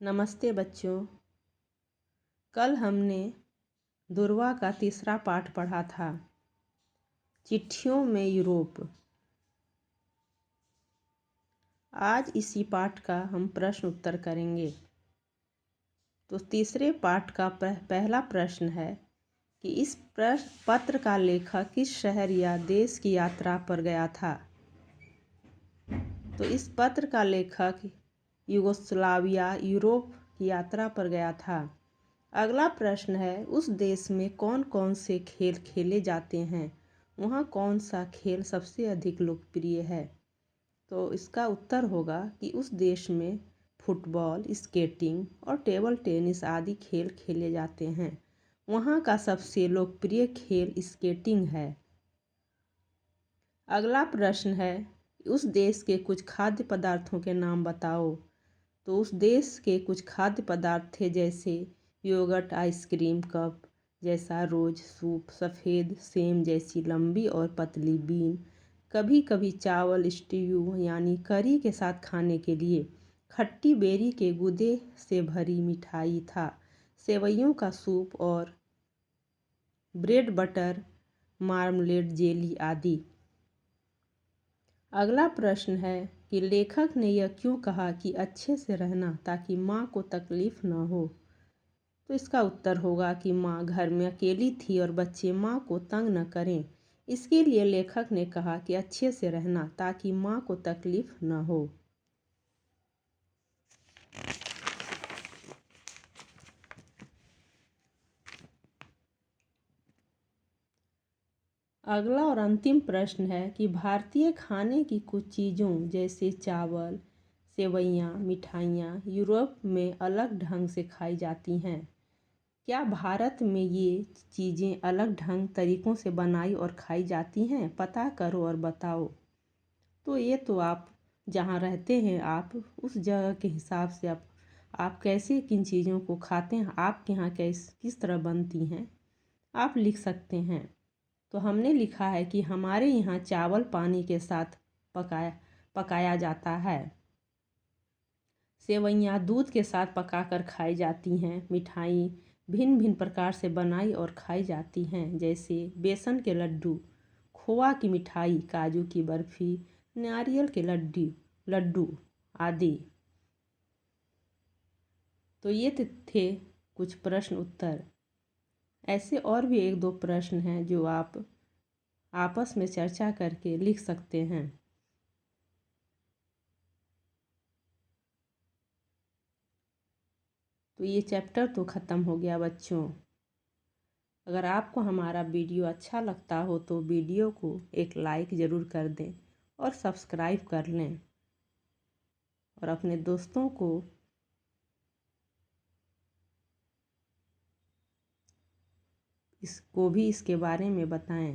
नमस्ते बच्चों। कल हमने दुर्वा का तीसरा पाठ पढ़ा था, चिट्ठियों में यूरोप। आज इसी पाठ का हम प्रश्न उत्तर करेंगे। तो तीसरे पाठ का पहला प्रश्न है कि इस पत्र का लेखक किस शहर या देश की यात्रा पर गया था। तो इस पत्र का लेखक यूगोस्लाविया यूरोप की यात्रा पर गया था। अगला प्रश्न है, उस देश में कौन कौन से खेल खेले जाते हैं, वहाँ कौन सा खेल सबसे अधिक लोकप्रिय है। तो इसका उत्तर होगा कि उस देश में फुटबॉल, स्केटिंग और टेबल टेनिस आदि खेल खेले जाते हैं। वहाँ का सबसे लोकप्रिय खेल स्केटिंग है। अगला प्रश्न है, उस देश के कुछ खाद्य पदार्थों के नाम बताओ। तो उस देश के कुछ खाद्य पदार्थ थे जैसे योगर्ट, आइसक्रीम, कप जैसा रोज, सूप, सफ़ेद सेम जैसी लंबी और पतली बीन, कभी कभी चावल, स्ट्यू यानी करी के साथ खाने के लिए, खट्टी बेरी के गूदे से भरी मिठाई था, सेवइयों का सूप और ब्रेड बटर, मार्मलेड, जेली आदि। अगला प्रश्न है कि लेखक ने यह क्यों कहा कि अच्छे से रहना ताकि माँ को तकलीफ़ न हो। तो इसका उत्तर होगा कि माँ घर में अकेली थी और बच्चे माँ को तंग न करें, इसके लिए लेखक ने कहा कि अच्छे से रहना ताकि माँ को तकलीफ़ न हो। अगला और अंतिम प्रश्न है कि भारतीय खाने की कुछ चीज़ों जैसे चावल, सेवइयाँ, मिठाइयाँ यूरोप में अलग ढंग से खाई जाती हैं। क्या भारत में ये चीज़ें अलग ढंग तरीक़ों से बनाई और खाई जाती हैं? पता करो और बताओ। तो ये तो आप जहाँ रहते हैं, आप उस जगह के हिसाब से आप कैसे किन चीज़ों को खाते हैं, आपके यहाँ किस तरह बनती हैं, आप लिख सकते हैं। तो हमने लिखा है कि हमारे यहाँ चावल पानी के साथ पकाया जाता है। सेवइयाँ दूध के साथ पकाकर खाई जाती हैं। मिठाई भिन्न भिन्न प्रकार से बनाई और खाई जाती हैं, जैसे बेसन के लड्डू, खोआ की मिठाई, काजू की बर्फ़ी, नारियल के लड्डू आदि। तो ये थे कुछ प्रश्न उत्तर। ऐसे और भी एक दो प्रश्न हैं जो आप आपस में चर्चा करके लिख सकते हैं। तो ये चैप्टर तो ख़त्म हो गया बच्चों। अगर आपको हमारा वीडियो अच्छा लगता हो तो वीडियो को एक लाइक ज़रूर कर दें और सब्सक्राइब कर लें और अपने दोस्तों को इसको भी इसके बारे में बताएं।